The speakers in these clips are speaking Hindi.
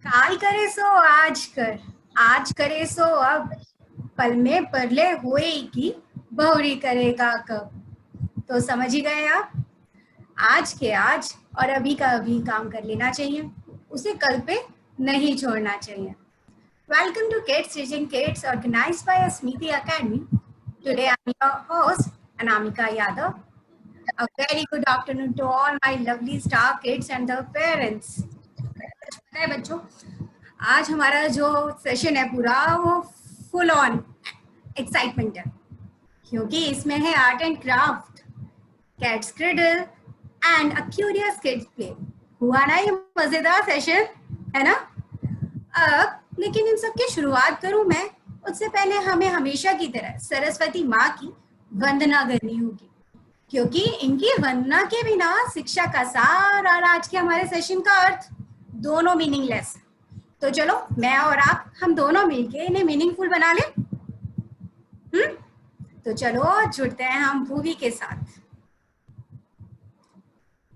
काल करे सो आज कर, आज करे सो अब, पल में परले होए की, बहुरी करेगा कब। तो समझ ही गए आप, आज के आज और अभी का अभी काम कर लेना चाहिए, उसे कल पे नहीं छोड़ना चाहिए। Welcome to Kids Teaching Kids, organized by Smiti Academy. Today I'm your host, Anamika Yadav. A very good afternoon to all my lovely star kids and their parents. पता है बच्चों, आज हमारा जो सेशन है पूरा वो फुल ऑन एक्साइटमेंट है, क्योंकि इसमें है art and craft, cat's cradle and a curious kid's play. हुआ ना ये मजेदार सेशन, है ना? अब लेकिन इन सब की शुरुआत करूं मैं, उससे पहले हमें हमेशा की तरह सरस्वती माँ की वंदना करनी होगी, क्योंकि इनकी वंदना के बिना शिक्षा का सार और आज के हमारे सेशन का अर्थ दोनों मीनिंगलेस। तो चलो मैं और आप हम दोनों मिलके इन्हें मीनिंगफुल बना लें। तो चलो जुड़ते हैं हम भूवी के साथ।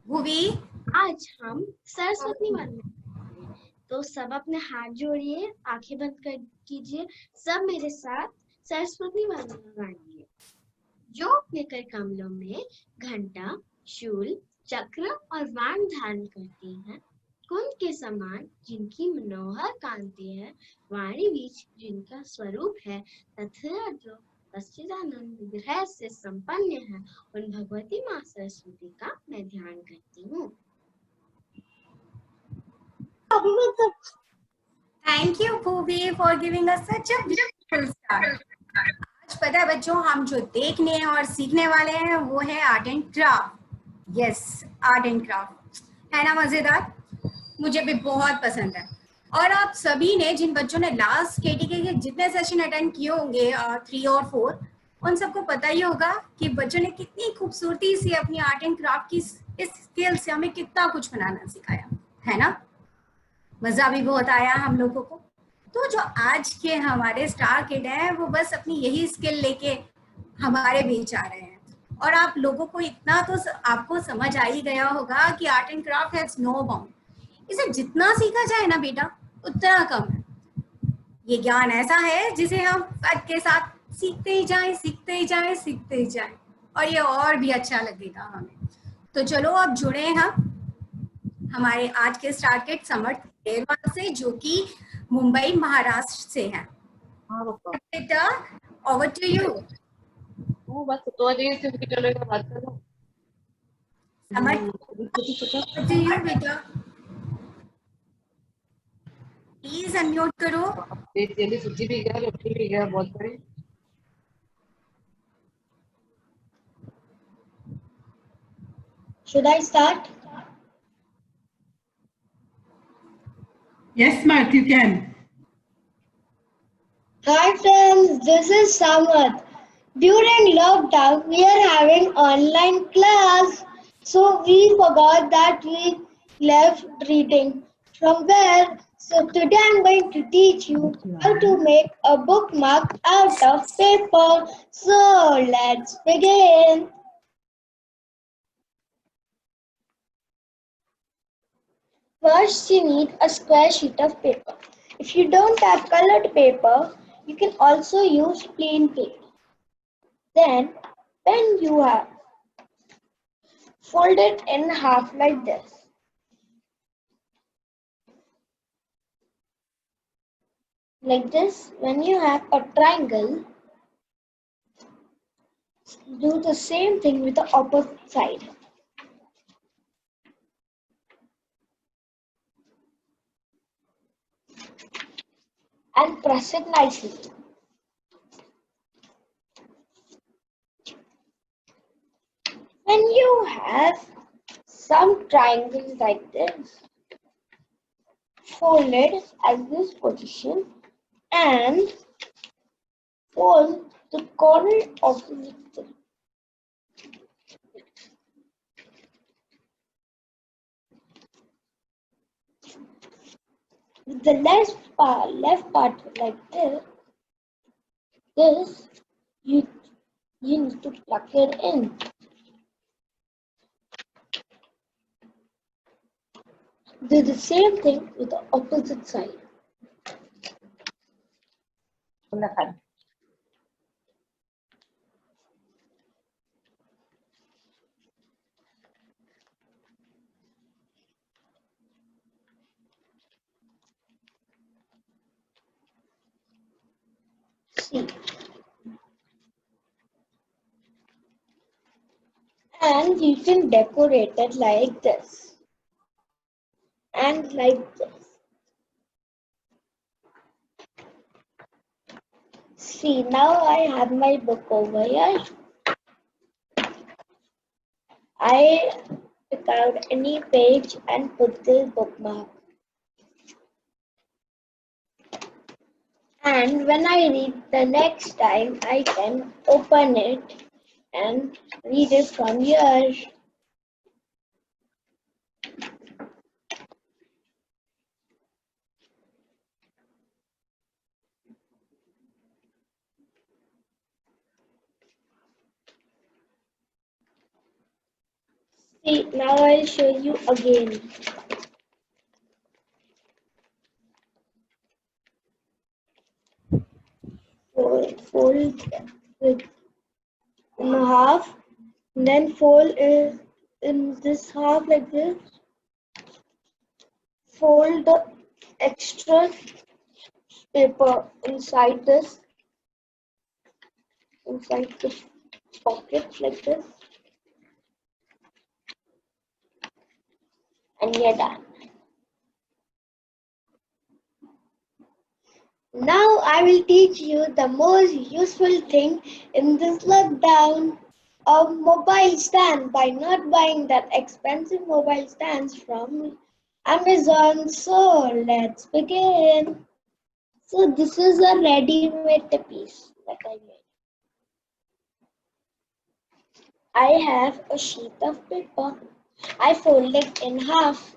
भूवी, आज हम सरस्वती वंदना, तो सब अपने हाथ जोड़िए, आंखें बंद कर कीजिए, सब मेरे साथ सरस्वती वंदना गाइए। जो लेकर कमलों में घंटा, शूल, चक्र और वाण धारण करती हैं, कुंद के समान जिनकी मनोहर कांति है, वाणी बीच जिनका स्वरूप है, तथा जो सच्चिदानंद विग्रह से संपन्न है, उन भगवती माँ सरस्वती का मैं ध्यान करती हूँ। Thank you Bhuvi for giving us such a beautiful start. आज पता है बच्चों, हम जो देखने और सीखने वाले हैं वो है art and craft. Yes, art and craft है ना मजेदार? मुझे भी बहुत पसंद है। और आप सभी ने, जिन बच्चों ने लास्ट केटीके के जितने सेशन अटेंड किए होंगे 3 और 4, उन सबको पता ही होगा कि बच्चों ने कितनी खूबसूरती से अपनी आर्ट एंड क्राफ्ट की इस स्किल से हमें कितना कुछ बनाना सिखाया, है ना? मजा भी बहुत आया हम लोगों को। तो जो आज के हमारे स्टार किड हैं वो बस अपनी यही स्किल लेके हमारे बीच आ रहे हैं, और आप लोगों को इतना तो आपको समझ आ ही गया होगा कि art and craft has no bound. इसे जितना सीखा जाए ना बेटा, उतना कम है। ये ज्ञान ऐसा है जिसे हम फट के साथ सीखते ही जाएं, सीखते ही जाएं, सीखते ही जाएं, और ये और भी अच्छा लगेगा हमें। तो चलो अब जुड़े हम हमारे आज के स्टार किड समर्थ देरवाल से, जो कि मुंबई महाराष्ट्र से हैं। बेटा, ओवर टू यू। बस तो से चलेगा, बात कर लो। समर्थ, ओवर टू यू बेटा, प्लीज अनम्यूट करो। जल्दी सूची भी गया, रोटी भी गया, बहुत बड़ी। Should I start? Yes, Marth, you can. Hi friends, this is Samarth. During lockdown, we are having online class, so we forgot that we left reading from where. So today I'm going to teach you how to make a bookmark out of paper. So let's begin. First, you need a square sheet of paper. If you don't have colored paper, you can also use plain paper. Then, when you have, fold it in half like this. Like this, when you have a triangle, do the same thing with the opposite side. And press it nicely. When you have some triangles like this, fold it at this position and fold the corner of the with the left part like this, you need to plug it in. Do the same thing with the opposite side. See. And you can decorate it like this and like this. See, now I have my book over here. I pick out any page and put the bookmark. And when I read the next time, I can open it and read it from here. See, now I'll show you again. Fold it in half, and then fold it in this half like this. Fold the extra paper inside the pocket like this, and you're done. Now I will teach you the most useful thing in this lockdown, a mobile stand, by not buying that expensive mobile stands from Amazon. So let's begin. So this is a ready-made piece that I made. I have a sheet of paper. I fold it in half.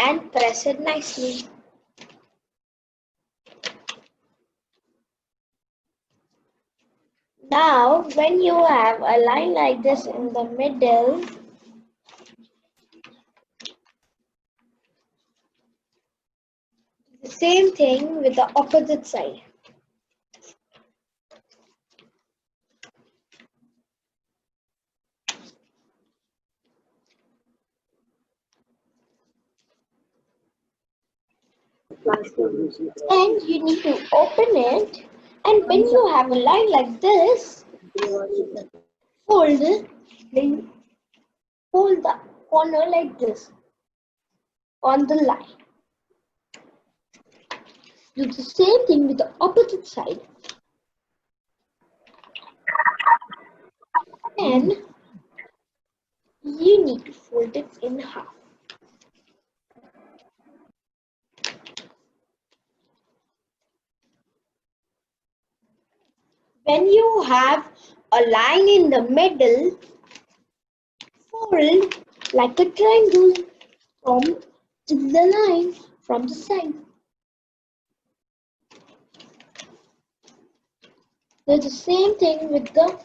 And press it nicely. Now, when you have a line like this in the middle, the same thing with the opposite side. And you need to open it, and when you have a line like this, fold the corner like this on the line. Do the same thing with the opposite side. And you need to fold it in half. When you have a line in the middle, fold like a triangle from the line from the side. Do the same thing with the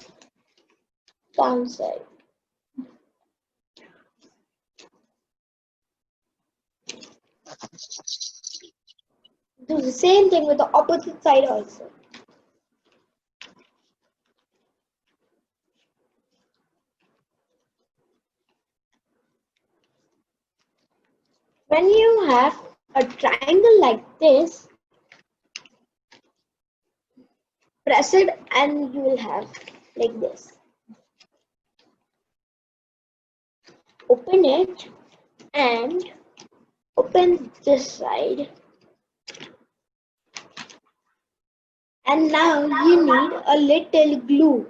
down side. Do the same thing with the opposite side also. When you have a triangle like this, press it and you will have like this. Open it and open this side. And now you need a little glue.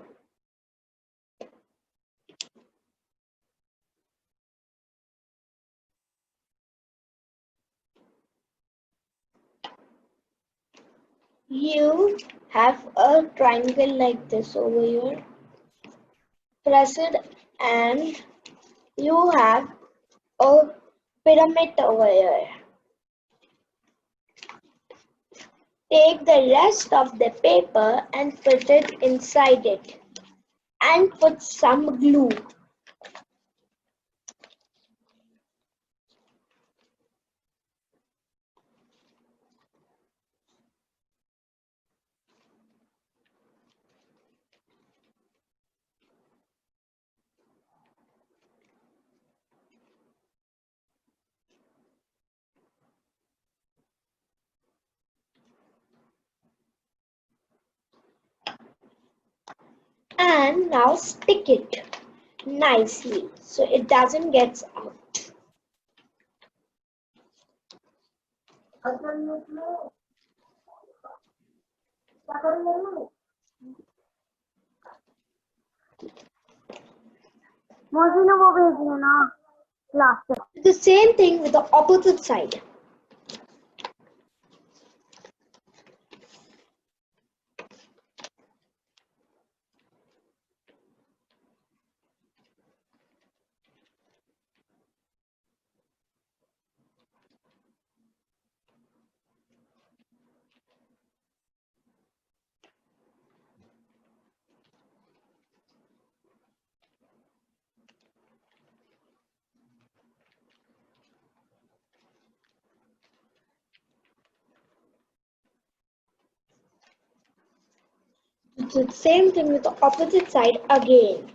You have a triangle like this over here. Press it and you have a pyramid over here. Take the rest of the paper and put it inside it and put some glue. And now stick it nicely so it doesn't get out. The same thing with the opposite side. Do the same thing with the opposite side again.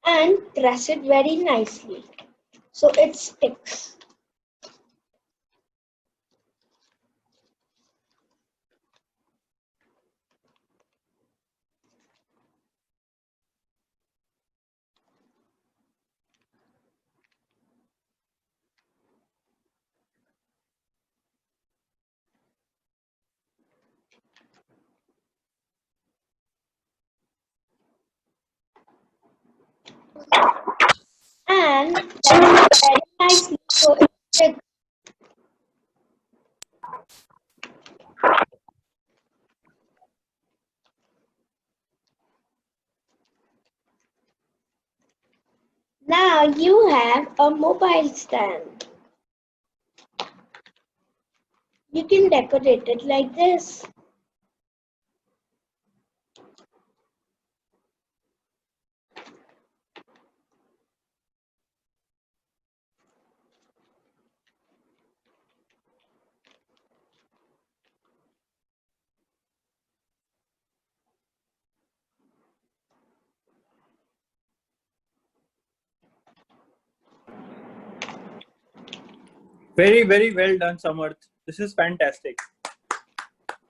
And press it very nicely so it sticks. And press it very nicely so it sticks. Now you have a mobile stand. You can decorate it like this. Very, very well done, Samarth. This is fantastic.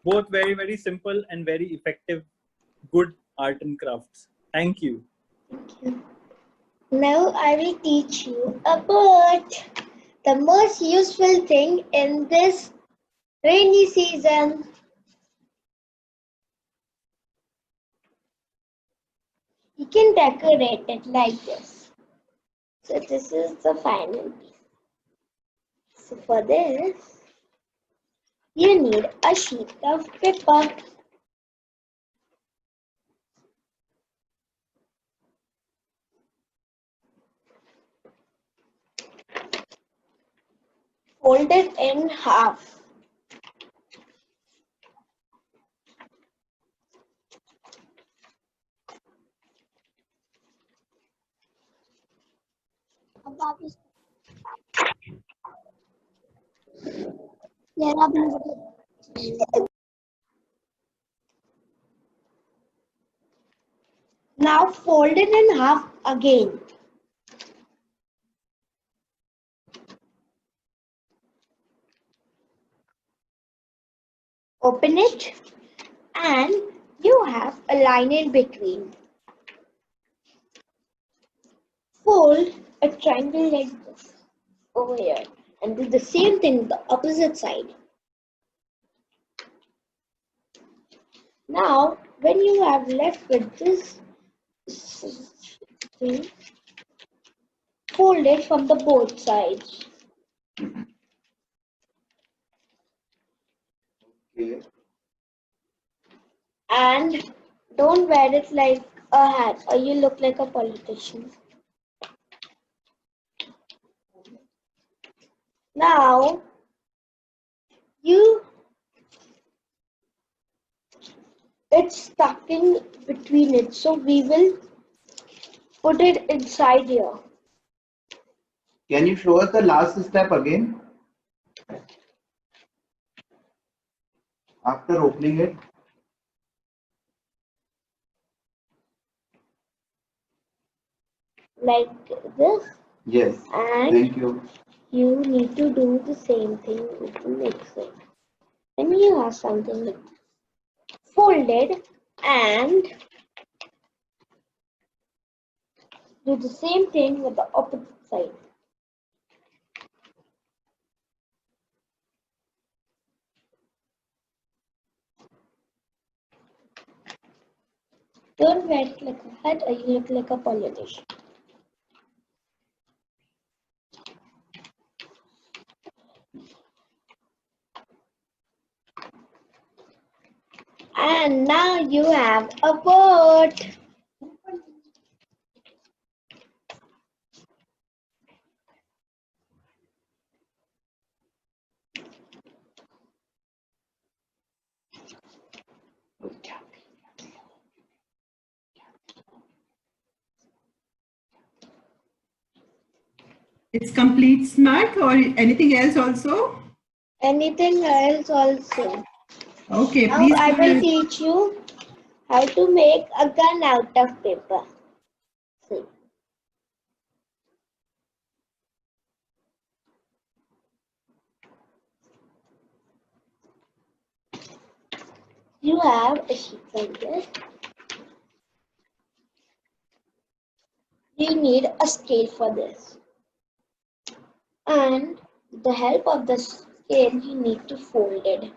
Both very, very simple and very effective, good art and crafts. Thank you. Thank you. Now I will teach you about the most useful thing in this rainy season. You can decorate it like this. So this is the final piece. So for this, you need a sheet of paper. Fold it in half. Now fold it in half again. Open it and you have a line in between. Fold a triangle like this over here and do the same thing with the opposite side. Now, when you have left with this thing, fold it from the both sides. Okay. And don't wear it like a hat or you look like a politician. Now, it's stuck in between it, so we will Put it inside here. Can you show us the last step again? After opening it. Like this. Yes. And Thank you. you need to do the same thing with the next thing. Then you have something like folded and do the same thing with the opposite side. Don't wear it like a hat or you look like a politician. And now you have a boat. It's complete smart or anything else also? Anything else also. Okay, Now please I go will ahead. teach you how to make a gun out of paper. See. You have a sheet like this. You need a scale for this. And with the help of the scale, you need to fold it.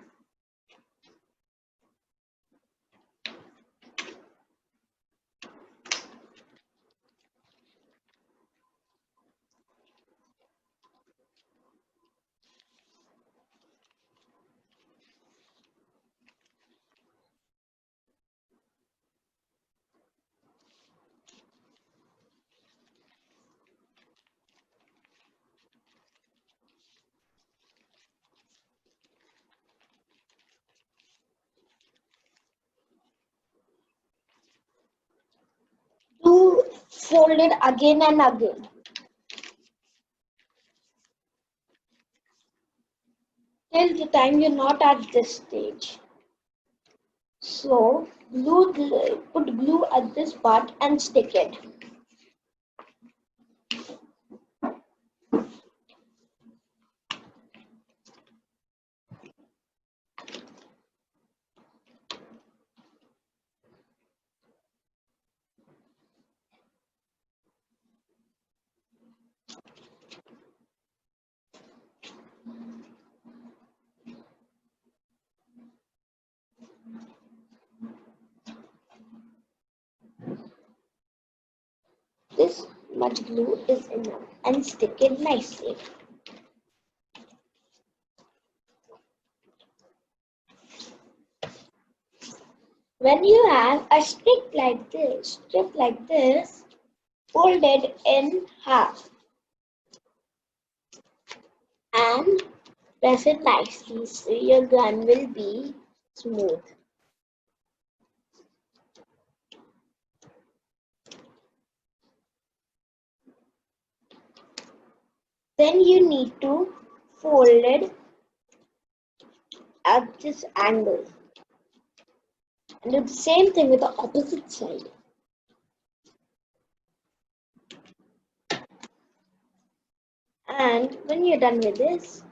Do fold it again and again. Till the time you're not at this stage. So put glue at this part and stick it. This much glue is enough and stick it nicely. When you have a strip like this, fold it in half and press it nicely so your gun will be smooth. Then you need to fold it at this angle and do the same thing with the opposite side. And when you're done with this,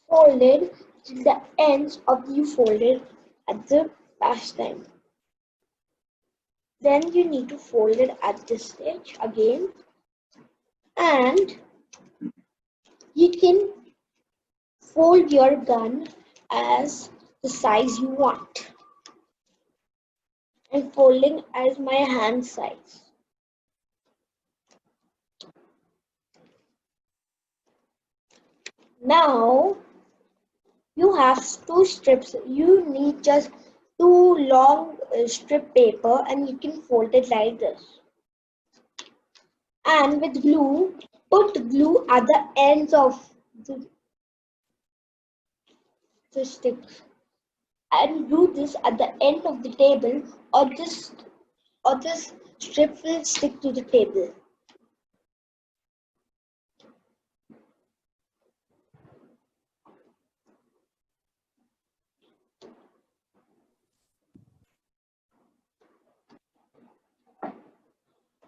fold it till the ends of you folded at the last time. Then you need to fold it at this stage again, and you can fold your gun as the size you want. I'm folding as my hand size. Now you have two strips. You need just two long strip paper and you can fold it like this. And with glue, put glue at the ends of the the sticks. And do this at the end of the table, or this strip will stick to the table.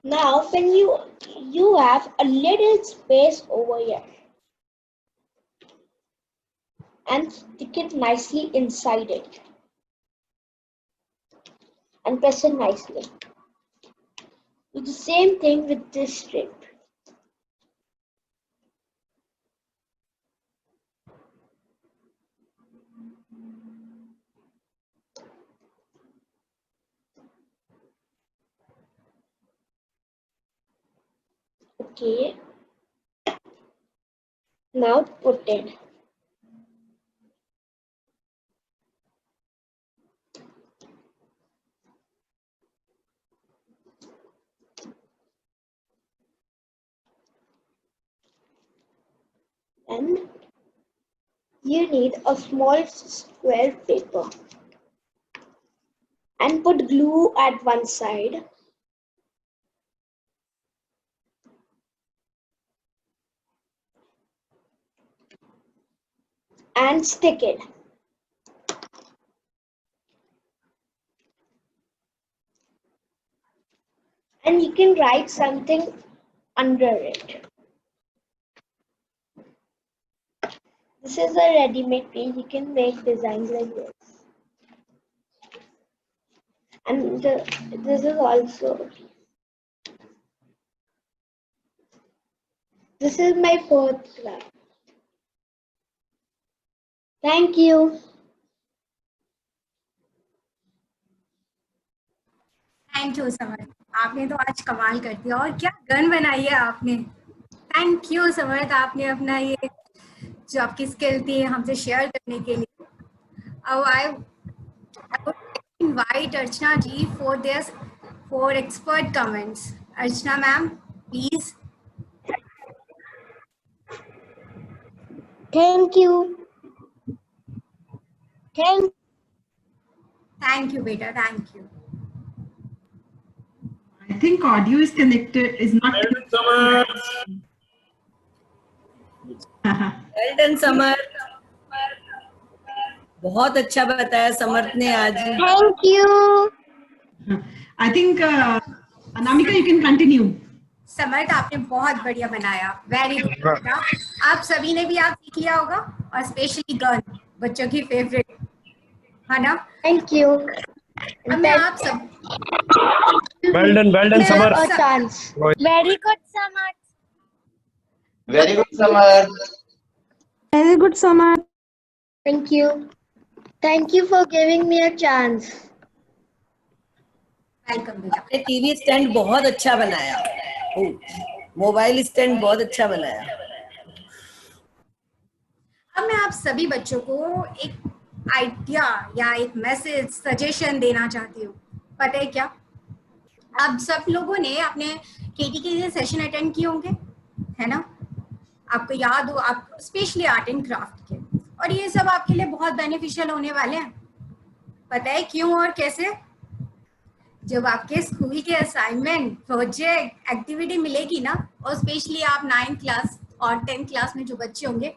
Now when you have a little space over here, and stick it nicely inside it and press it nicely. Do the same thing with this strip. Okay. Now put it. And you need a small square paper and put glue at one side. And stick it. And you can write something under it. This is a ready-made piece. You can make designs like this. And this is also. This is my fourth craft. Thank you. Thank you Samarth, आपने तो आज कमाल कर दिया। और क्या गन बनाई है आपने। थैंक यू समर्थ, आपने अपना ये जो आपकी स्किल थी हमसे शेयर करने के लिए। अब आई would invite Archana ji for expert comments. Archana ma'am, please. Thank you. Thank you, beta. Thank you. I think audio is connected, is not. Well done, Samar. बहुत अच्छा बताया समर्थ ने आज। Thank you. I think Anamika, you can continue. समर्थ, आपने बहुत बढ़िया बनाया। वेरी गुड बेटा। आप सभी ने भी आप सीख लिया होगा, और स्पेशली गन, बच्चों की फेवरेट है ना। Thank you. अब मैं आप सब Well done, Samar. A chance. Very good, Samar. Very good, Samar. Very good, Samar. Thank you. Thank you for giving me a chance. Welcome बेटा। आपने टीवी स्टैंड बहुत अच्छा बनाया, मोबाइल स्टैंड बहुत अच्छा बनाया। अब मैं आप सभी बच्चों को एक आइडिया या एक मैसेज सजेशन देना चाहती हूँ। पता है क्या, आप सब लोगों ने अपने केटी के सेशन अटेंड किए होंगे, है ना। आपको याद हो, आप स्पेशली आर्ट एंड क्राफ्ट के, और ये सब आपके लिए बहुत बेनिफिशियल होने वाले हैं। पता है क्यों और कैसे? जब आपके स्कूल के असाइनमेंट, प्रोजेक्ट, एक्टिविटी मिलेगी ना, और स्पेशली आप 9th क्लास और 10th क्लास में जो बच्चे होंगे,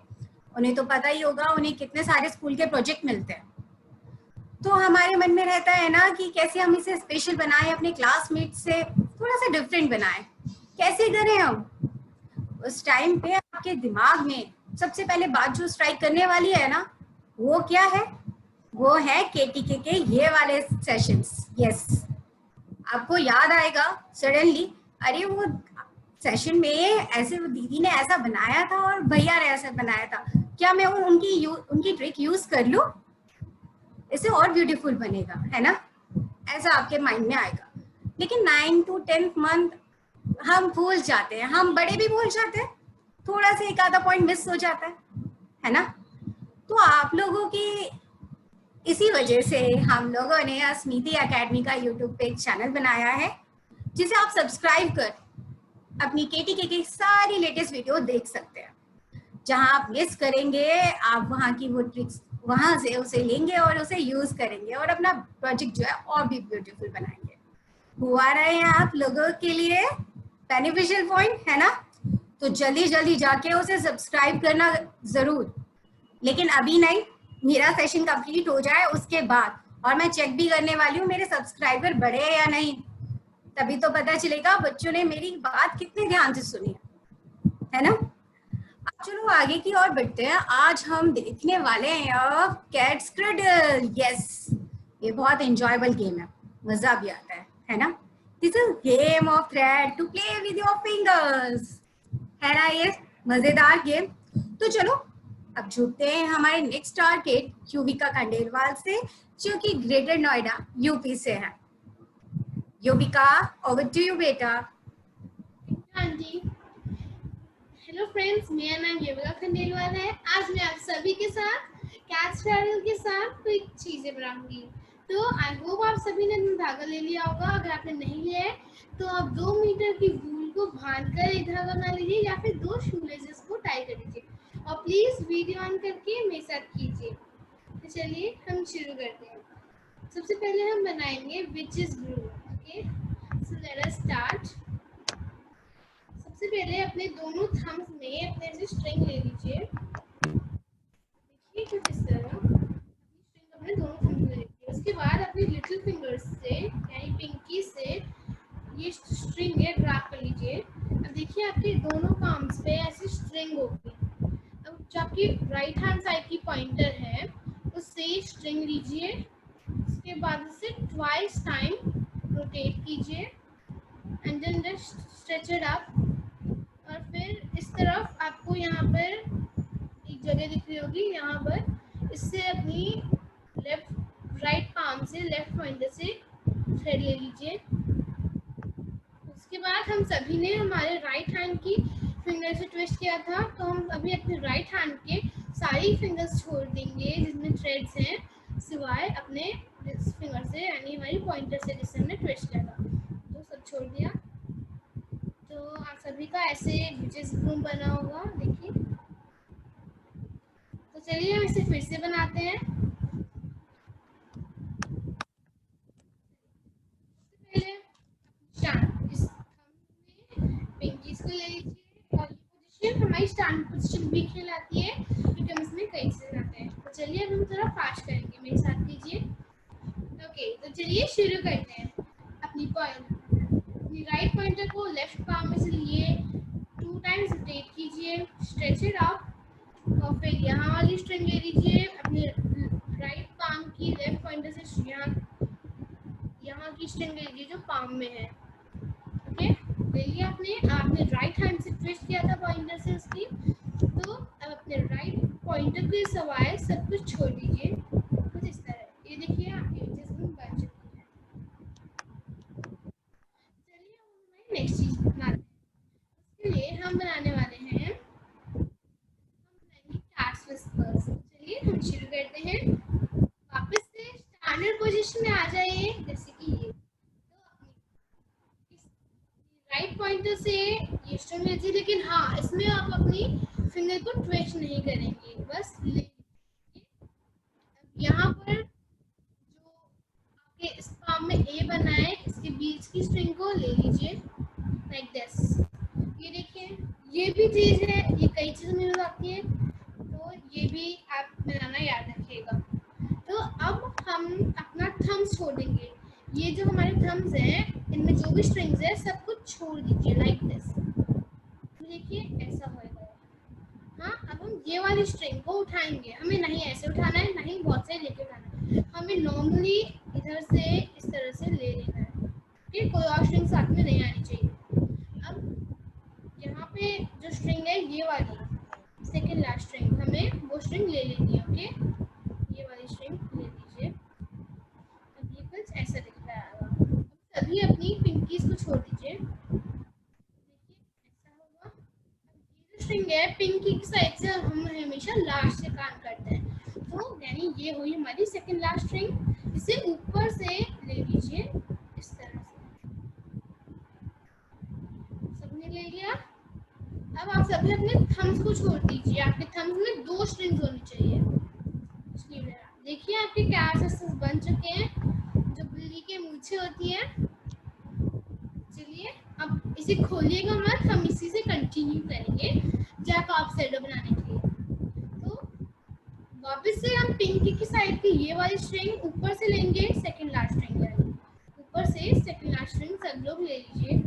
उन्हें तो पता ही होगा उन्हें कितने सारे स्कूल के प्रोजेक्ट मिलते हैं। तो हमारे मन में रहता है ना कि कैसे हम इसे स्पेशल बनाएं, अपने क्लासमेट से थोड़ा सा डिफरेंट बनाएं। कैसे करें हम? उस टाइम पे आपके दिमाग में सबसे पहले बात जो स्ट्राइक करने वाली है ना, वो क्या है? वो है केटीके के ये वाले सेशंस। यस, आपको याद आएगा सडनली, अरे वो सेशन में ऐसे वो दीदी ने ऐसा बनाया था और भैया ने ऐसा बनाया था, क्या मैं वो उनकी ट्रिक यूज कर लूं? इससे और ब्यूटीफुल बनेगा, है ना। ऐसा आपके माइंड में आएगा। लेकिन 9th to 10th मंथ हम भूल जाते हैं, हम बड़े भी भूल जाते हैं, थोड़ा सा एक आधा पॉइंट मिस हो जाता है ना। तो आप लोगों की इसी वजह से हम लोगों ने अस्मिति एकेडमी का यूट्यूब पे एक चैनल बनाया है, जिसे आप सब्सक्राइब कर अपनी केटीके की सारी लेटेस्ट वीडियो देख सकते हैं। जहां आप मिस करेंगे, आप वहां की वो ट्रिक्स, वहां से उसे लेंगे और उसे यूज करेंगे और अपना प्रोजेक्ट जो है और भी ब्यूटीफुल बनाएंगे। हुआ रहे हैं आप लोगों के लिए बेनिफिशियल पॉइंट, है ना? तो जल्दी जल्दी जाके उसे सब्सक्राइब करना जरूर, लेकिन अभी नहीं, मेरा सेशन कंप्लीट हो जाए उसके बाद, और मैं चेक भी करने वाली हूँ मेरे सब्सक्राइबर बढ़े या नहीं, तभी तो पता चलेगा बच्चों ने मेरी बात कितने ध्यान से सुनी है ना? अब चलो आगे की ओर बढ़ते हैं। आज हम देखने वाले हैं कैट्स क्रिडल। यस, ये बहुत एंजॉयबल गेम है, मजा भी आता है ना? This is game of thread to play with your fingers, है ना? ये मजेदार गेम। तो चलो अब जुड़ते हैं हमारे नेक्स्ट टारगेट युविका खंडेलवाल से, जो कि ग्रेटर नोएडा यूपी से है। युविका, ओवर टू यू बेटा। हाँ जी, हेलो फ्रेंड्स, मेरा नाम युविका खंडेलवाल है। आज मैं आप सभी के साथ कैट्स क्रिडल के साथ कोई चीजें बनाऊंगी। तो आई होप आप सभी ने धागा ले लिया होगा। अगर आपने नहीं लिया है तो आप 2 मीटर की वूल को बांधकर एक धागा बना लीजिए या फिर 2 शूलेसेस को टाई कर लीजिए, और प्लीज वीडियो ऑन करके मेरे साथ कीजिए। तो चलिए हम शुरू करते हैं। सबसे पहले हम बनाएंगे witches glue. Okay, so let us start. सबसे पहले अपने दोनों थम्स में अपने से स्ट्रिंग ले लीजिए। देखिए कुछ इस तरह स्ट्रिंग अपने दोनों थम्स में ले लीजिए। उसके बाद अपने लिटिल फिंगर्स से यानी पिंकी से ये स्ट्रिंग है ड्रैग कर लीजिए। अब देखिए आपके दोनों पाम्स पे ऐसी स्ट्रिंग होगी। अब जो आपकी राइट हैंड साइड की पॉइंटर है उससे स्ट्रिंग लीजिए। उसके बाद उसे ट्वाइस टाइम रोटेट कीजिए and then just stretch it up. और फिर इस तरफ आपको यहाँ पर एक जगह दिख रही होगी, यहाँ पर इससे अपनी राइट पाम से लेफ्ट पॉइंटर से थ्रेड ले लीजिए। उसके बाद हम सभी ने हमारे राइट हैंड की फिंगर से ट्विस्ट किया था, तो हम अभी अपने राइट हैंड के सारी फिंगर्स छोड़ देंगे जिसमें थ्रेड्स हैं, सिवाय अपने फिंगर से यानी हमारी पॉइंटर से जिससे हमने ट्विस्ट किया था, तो सब छोड़ दिया। तो आप सभी का ऐसे विचेस ग्लू बना होगा, देखिए। तो चलिए हम इसे फिर से बनाते हैं। पहले इस पिंकीज को ले लीजिए और ये पोजीशन हमारी स्टैंड पोजीशन भी कहलाती है क्योंकि हम इसमें कई से आते हैं। तो चलिए अब हम थोड़ा फास्ट करेंगे, मेरे साथ कीजिए। ओके, तो चलिए शुरू करते हैं। अपनी राइट पॉइंटर को लेफ्ट पाम में से लिए 2 टाइम्स रोटेट कीजिए, स्ट्रेच इट आउट, और फिर यहाँ वाली स्ट्रिंग ले लीजिए अपने राइट पाम की लेफ्ट पॉइंटर से यहाँ की स्ट्रिंग ले लीजिए जो पाम में है। ओके, ले लिया आपने राइट हैंड से ट्विस्ट किया था पॉइंटर से उसकी, तो अब अपने राइट पॉइंटर के सवाए सब कुछ छोड़ दीजिए कुछ इस तरह। ये देखिए आपकी विचेस ग्लू बन चुकी है। चलिए हम हमारी नेक्स्ट चीज बनाते हैं। इसके लिए हम बनाने वाले हैं, हम बनाएंगे कैट्स विस्पर्स। चलिए हम शुरू करते हैं। वापस से स्टैंडर्ड पोजीशन में आ जाइए, जैसे कि ये। राइट पॉइंटर से ये स्ट्रिंग लीजिए, लेकिन हाँ इसमें आप अपनी फिंगर को ट्विस्ट नहीं करेंगे, बस ले लीजिए। अब यहाँ पर जो आपके इस पाम में ए बना है इसके बीच की स्ट्रिंग को ले लीजिए लाइक दिस। ये देखिए, ये भी चीज है, ये कई चीजों में यूज आती है, तो ये भी आप बनाना याद रखिएगा। तो अब हम अपना थम्स छोड़ देंगे। ये जो हमारे थम्स हैं इनमें जो भी स्ट्रिंग्स है सब कुछ छोड़ दीजिए लाइक दिस। देखिए ऐसा होएगा। हाँ, अब हम ये वाली स्ट्रिंग को उठाएंगे। हमें नहीं ऐसे उठाना है, नहीं बहुत से लेके उठाना है, हमें नॉर्मली इधर से इस तरह से ले लेना है। ठीक, कोई और स्ट्रिंग साथ में नहीं आनी चाहिए। अब यहाँ पे जो स्ट्रिंग है ये वाली सेकेंड लास्ट स्ट्रिंग, हमें वो स्ट्रिंग ले लेनी है। ओके, ये वाली स्ट्रिंग ले लीजिए। अब ये कुछ ऐसा दिख रहा है। अब सभी अपनी पिंकीज को छोड़ दीजिए, देखिए ऐसा होगा। अब ये जो स्ट्रिंग है पिंकी की साइड से हम हमेशा लास्ट से काम करते हैं, तो यानी ये हुई हमारी सेकेंड लास्ट स्ट्रिंग। इसे ऊपर से ले लीजिए इस तरह से। सबने ले लिया। अब आप सभी अपने थम्स को छोड़ दीजिए। आपके थम्स में 2 स्ट्रिंग्स होनी चाहिए। देखिए आपके कैरेक्टर्स बन चुके हैं, जो बिल्ली के मूंछें होती हैं। चलिए अब इसे खोलिएगा मत, हम इसी से कंटिन्यू करेंगे जैकब सेडर बनाने के लिए। तो वापस से हम पिंक की साइड की ये वाली स्ट्रिंग ऊपर से लेंगे, सेकंड लास्ट स्ट्रिंग लेंगे ऊपर से, सेकंड लास्ट स्ट्रिंग सब लोग ले लीजिए,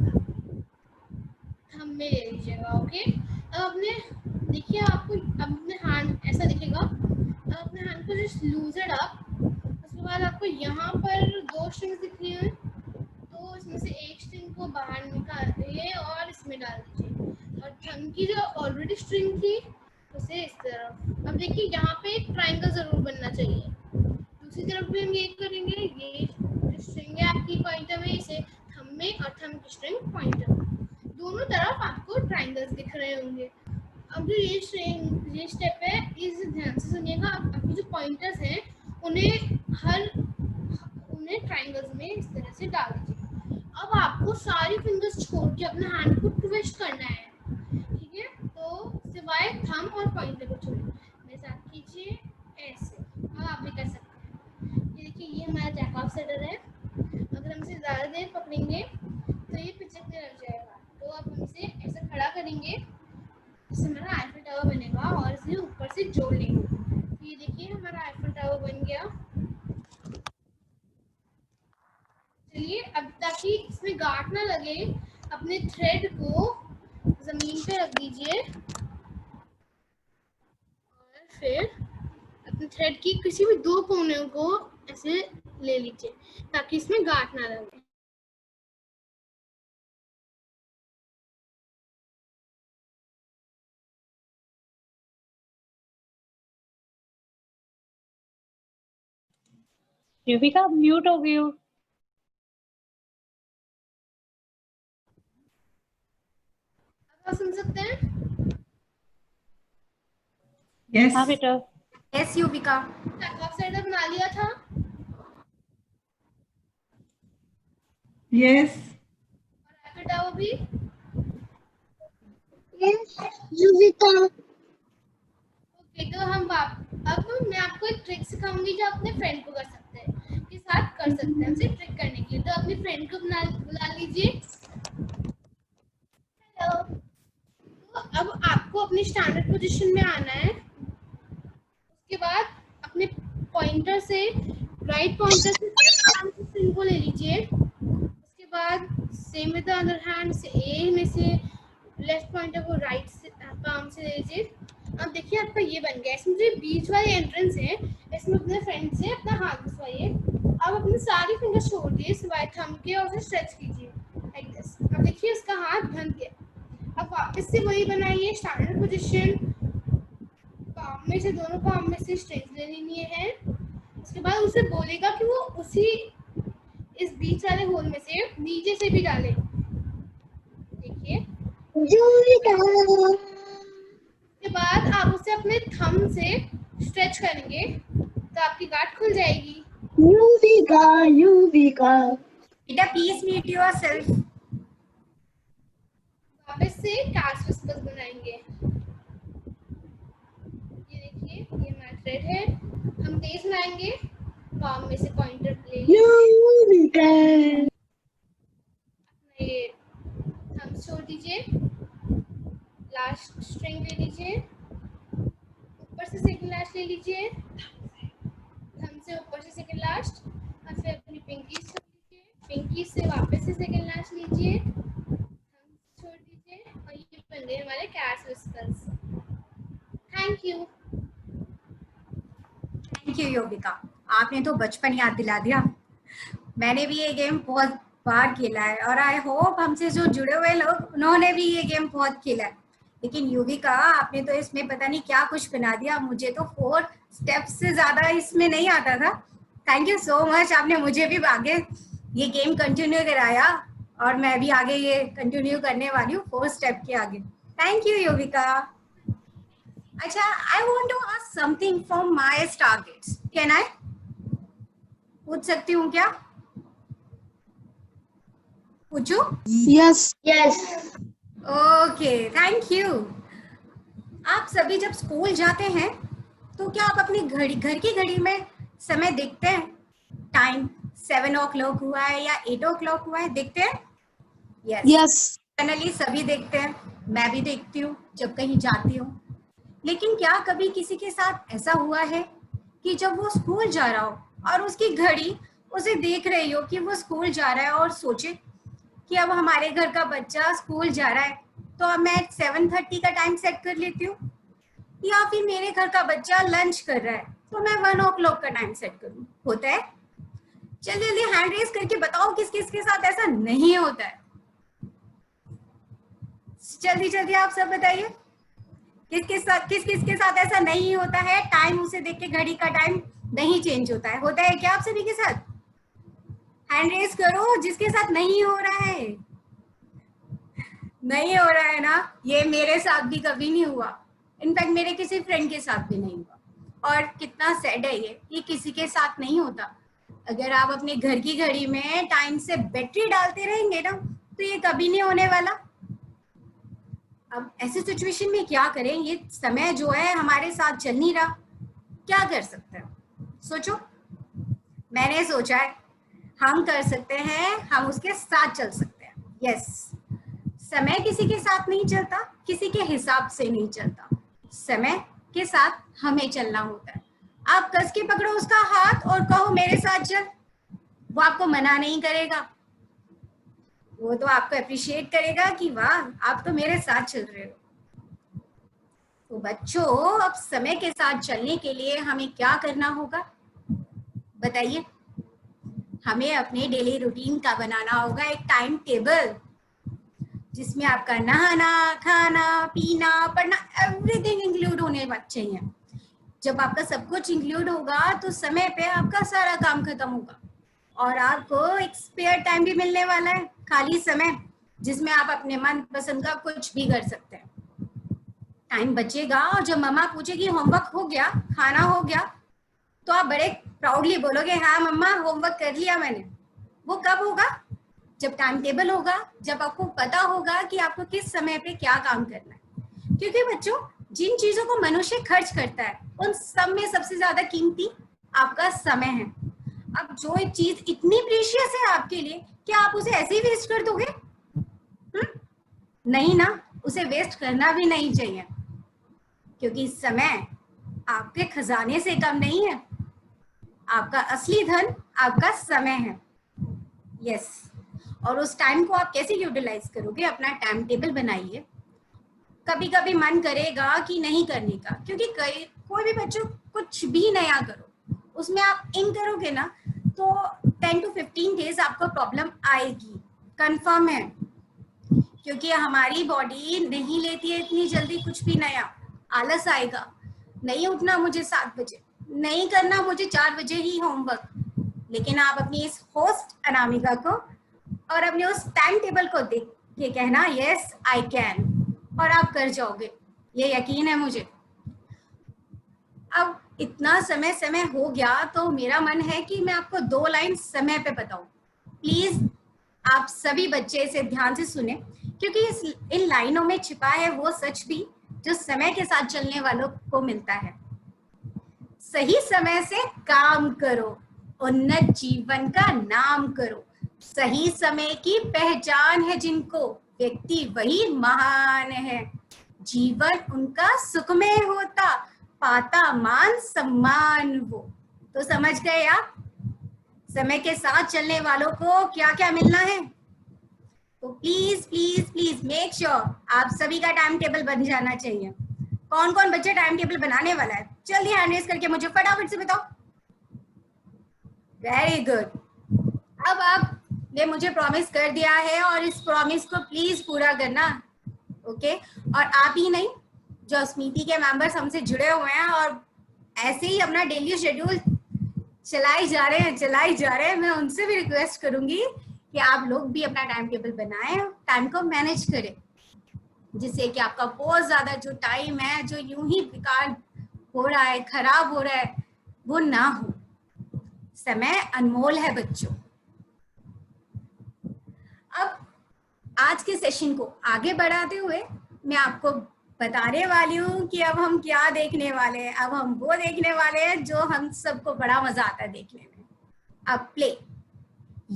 थंब में ले लीजिएगा। ओके, अब अपने देखिए आपको अपने हैंड ऐसा दिखेगा। अब अपने हैंड को जस्ट लूज इट अप। उसके बाद आपको यहाँ पर 2 स्ट्रिंग्स दिख रही हैं, तो इसमें से एक स्ट्रिंग को बाहर निकालिए और इसमें डाल दीजिए, और थंब की जो ऑलरेडी स्ट्रिंग थी उसे इस तरफ। अब देखिए यहाँ पे एक ट्रायंगल जरूर बनना चाहिए। दूसरी तरफ भी हम ये करेंगे, ये जो स्ट्रिंग है आपकी पॉइंटर में, इसे थंब में और थंब की स्ट्रिंग पॉइंटर में, दोनों तरफ आपको ट्रायंगल्स दिख रहे होंगे। अब जो ये स्टेप है, इस ध्यान से सुनिएगा। आपके जो पॉइंटर्स हैं उन्हें ट्रायंगल्स में इस तरह से डाल दीजिए। अब आपको सारी फिंगर्स छोड़ के अपने हैंड को ट्विस्ट करना है, ठीक है? तो सिवाय थंब और पॉइंटर को छोड़िए, मेरे साथ कीजिए ऐसे। अब आप भी कर सकते हैं। ये देखिए, ये हमारा जैकब सेडर है। अगर हम इसे ज़्यादा देर पकड़ेंगे तो ये पिचकने लग जाएगा, तो अब हम इसे ऐसे खड़ा करेंगे, इससे हमारा आईफिल टावर बनेगा, और इसे ऊपर से जोड़ लेंगे। तो ये देखिए हमारा आईफिल टावर बन गया। चलिए अब ताकि इसमें गांठ ना लगे, अपने थ्रेड को जमीन पे रख दीजिए, और फिर अपने थ्रेड की किसी भी 2 कोने को ऐसे ले लीजिए ताकि इसमें गांठ ना लगे। युविका म्यूट हो गई हो। आप सुन सकते हैं? Yes. हाँ बेटा। यस युविका। जैकब सेडर बना लिया था? Yes. और आईफिल टावर भी? युविका। ओके, तो हम अब मैं आपको एक ट्रिक सिखाऊंगी जो अपने फ्रेंड को कर सकते हैं, के साथ कर सकते हैं। उसे ट्रिक करने के लिए तो अपने फ्रेंड को बुला लीजिए। हेलो। तो अब आपको अपनी स्टैंडर्ड पोजीशन में आना है। उसके बाद अपने पॉइंटर से, राइट पॉइंटर से लेफ्ट हैंड से स्ट्रिंग को ले लीजिए। उसके बाद same with the other hand से ए में से लेफ्ट पॉइंटर को राइट से पाम से ले लीजिए। अब देखिए आपका ये बन गया। इसमें जो बीच वाले एंट्रेंस है, इसमें अपने फ्रेंड से अपना हाथ घुसवाइए। अब अपनी सारी फिंगर्स छोड़ दिए सिवाय थंब के, और उसे स्ट्रेच कीजिए लाइक दिस। अब देखिए उसका हाथ बंध गया। अब वापस से वही बनाइए स्टैंडर्ड पोजीशन। पाम में से, दोनों पाम में से स्ट्रेच ले लेनी है। उसके बाद उसे बोलेगा कि वो उसी इस बीच वाले होल में से नीचे से भी डाले। देखिए, उसके बाद आप उसे अपने थंब से स्ट्रेच करेंगे तो आपकी गांठ खुल जाएगी। युविका। बेटा प्लीज म्यूट योरसेल्फ। वापस से कैट विस्पर्स बनाएंगे। ये देखिए, ये हमारा थ्रेड है। हम तेज बनाएंगे। पाम में से पॉइंटर ले युविका। अपना ये थंब छोड़ दीजिए, लास्ट स्ट्रिंग ले लीजिए, ऊपर से सेकंड लास्ट ले लीजिए, थंब से ऊपर से सेकंड लास्ट, और फिर अपनी पिंकी छोड़ दीजिए, पिंकी से वापस से सेकंड लास्ट लीजिए, थंब छोड़ दीजिए, और ये बन गए हमारे cat whispers. Thank you. Thank you Yuvika, आपने तो बचपन याद दिला दिया। मैंने भी ये गेम बहुत बार खेला है, और आई होप हमसे जो जुड़े हुए लोग उन्होंने भी ये गेम बहुत खेला है। लेकिन युविका, आपने तो इसमें पता नहीं क्या कुछ बना दिया। मुझे तो 4 स्टेप्स से ज्यादा इसमें नहीं आता था। थैंक यू सो मच, आपने मुझे भी आगे ये गेम कंटिन्यू कराया, और मैं भी आगे ये कंटिन्यू करने वाली हूँ 4 स्टेप के आगे। Thank you Yuvika. अच्छा, I want to ask something from my targets. Can I पूछ सकती हूँ क्या? पूछूं? Yes yes. Okay, thank you. आप सभी जब स्कूल जाते हैं तो क्या आप अपनी घर की घड़ी में समय देखते हैं? टाइम 7 o'clock हुआ है या 8 o'clock हुआ है, देखते हैं? Yes. जनरली सभी देखते हैं, मैं भी देखती हूँ जब कहीं जाती हूँ। लेकिन क्या कभी किसी के साथ ऐसा हुआ है कि जब वो स्कूल जा रहा हो और उसकी घड़ी उसे देख रही हो कि वो स्कूल जा रहा है और सोचे कि अब हमारे घर का बच्चा स्कूल जा रहा है तो अब मैं 7:30 का टाइम सेट कर लेती हूँ, या फिर मेरे घर का बच्चा लंच कर रहा है तो मैं 1 o'clock का टाइम सेट करूँ? होता है? जल्दी जल्दी हैंड रेज करके बताओ किस किस के साथ ऐसा नहीं होता है। जल्दी जल्दी आप सब बताइए किस किस के साथ ऐसा नहीं होता है? टाइम उसे देख के घड़ी का टाइम नहीं चेंज होता है। होता है क्या आप सभी के साथ? हैंड रेज करो जिसके साथ नहीं हो रहा है। नहीं हो रहा है ना? ये मेरे साथ भी कभी नहीं हुआ, इनफैक्ट मेरे किसी फ्रेंड के साथ भी नहीं हुआ। और कितना सैड है ये किसी के साथ नहीं होता। अगर आप अपने घर की घड़ी में टाइम से बैटरी डालते रहेंगे ना तो ये कभी नहीं होने वाला। अब ऐसी सिचुएशन में क्या करें? ये समय जो है हमारे साथ चल नहीं रहा, क्या कर सकते हैं? सोचो। मैंने सोचा है हम कर सकते हैं, हम उसके साथ चल सकते हैं। यस, समय किसी के साथ नहीं चलता, किसी के हिसाब से नहीं चलता, समय के साथ हमें चलना होता है। आप कस के पकड़ो उसका हाथ और कहो मेरे साथ चल, वो आपको मना नहीं करेगा, वो तो आपको अप्रिशिएट करेगा कि वाह आप तो मेरे साथ चल रहे हो। तो बच्चों, अब समय के साथ चलने के लिए हमें क्या करना होगा बताइए? हमें अपने डेली रूटीन का बनाना होगा एक टाइम टेबल, जिसमें आपका नहाना, खाना, पीना, पढ़ना, एवरीथिंग इंक्लूड होने चाहिए। जब आपका सब कुछ इंक्लूड होगा तो समय पे आपका सारा काम खत्म होगा और आपको एक स्पेयर टाइम भी मिलने वाला है, खाली समय, जिसमें आप अपने मन पसंद का कुछ भी कर सकते हैं। टाइम बचेगा और जब मम्मा पूछेगी होमवर्क हो गया, खाना हो गया, तो आप बड़े प्राउडली बोलोगे हाँ मम्मा होमवर्क कर लिया मैंने। वो कब होगा? जब टाइम टेबल होगा, जब आपको पता होगा कि आपको किस समय पे क्या काम करना है। क्योंकि बच्चों, जिन चीजों को मनुष्य खर्च करता है उन सब में सबसे ज्यादा कीमती आपका समय है। अब जो एक चीज इतनी प्रीशियस है आपके लिए, क्या आप उसे ऐसे ही वेस्ट कर दोगे? नहीं ना, उसे वेस्ट करना भी नहीं चाहिए, क्योंकि समय आपके खजाने से कम नहीं है। आपका असली धन आपका समय है। यस, और उस टाइम को आप कैसे यूटिलाइज करोगे? अपना टाइम टेबल बनाइए। कभी कभी मन करेगा कि नहीं करने का, क्योंकि कोई भी बच्चों कुछ भी नया करो, उसमें आप इन करोगे ना तो 10 to 15 डेज आपको प्रॉब्लम आएगी, कंफर्म है। क्योंकि हमारी बॉडी नहीं लेती है इतनी जल्दी कुछ भी नया। आलस आएगा, नहीं उठना मुझे 7 बजे, नहीं करना मुझे 4 बजे ही होमवर्क। लेकिन आप अपनी इस होस्ट अनामिका को और अपने उस टाइम टेबल को देख के कहना यस आई कैन, और आप कर जाओगे, ये यकीन है मुझे। अब इतना समय हो गया तो मेरा मन है कि मैं आपको 2 लाइन समय पे बताऊं। प्लीज आप सभी बच्चे इसे ध्यान से सुने, क्योंकि इन लाइनों में छिपा है वो सच भी जो समय के साथ चलने वालों को मिलता है। सही समय से काम करो, उन्नत जीवन का नाम करो। सही समय की पहचान है जिनको, व्यक्ति वही महान है। जीवन उनका सुखमय होता, पाता मान सम्मान वो। तो समझ गए आप? समय के साथ चलने वालों को क्या क्या मिलना है। तो please please please make sure आप सभी का टाइम टेबल बन जाना चाहिए। कौन कौन बच्चे टाइम टेबल बनाने वाला है? जल्दी हैंड रेज करके मुझे फटाफट से बताओ। Very good. अब आपने मुझे प्रॉमिस कर दिया है और इस प्रॉमिस को प्लीज पूरा करना, ओके? और आप ही नहीं, जो स्मृति के मेंबर्स हमसे जुड़े हुए हैं और ऐसे ही अपना डेली शेड्यूल चलाई जा रहे हैं, मैं उनसे भी रिक्वेस्ट करूंगी कि आप लोग भी अपना टाइम टेबल बनाएं, टाइम को मैनेज करें, जिससे कि आपका बहुत ज्यादा जो टाइम है जो यूं ही बेकार हो रहा है, खराब हो रहा है, वो ना हो। समय अनमोल है बच्चों। अब आज के सेशन को आगे बढ़ाते हुए मैं आपको बताने वाली हूँ कि अब हम क्या देखने वाले हैं। अब हम वो देखने वाले हैं जो हम सबको बड़ा मजा आता है देखने में। अब प्ले,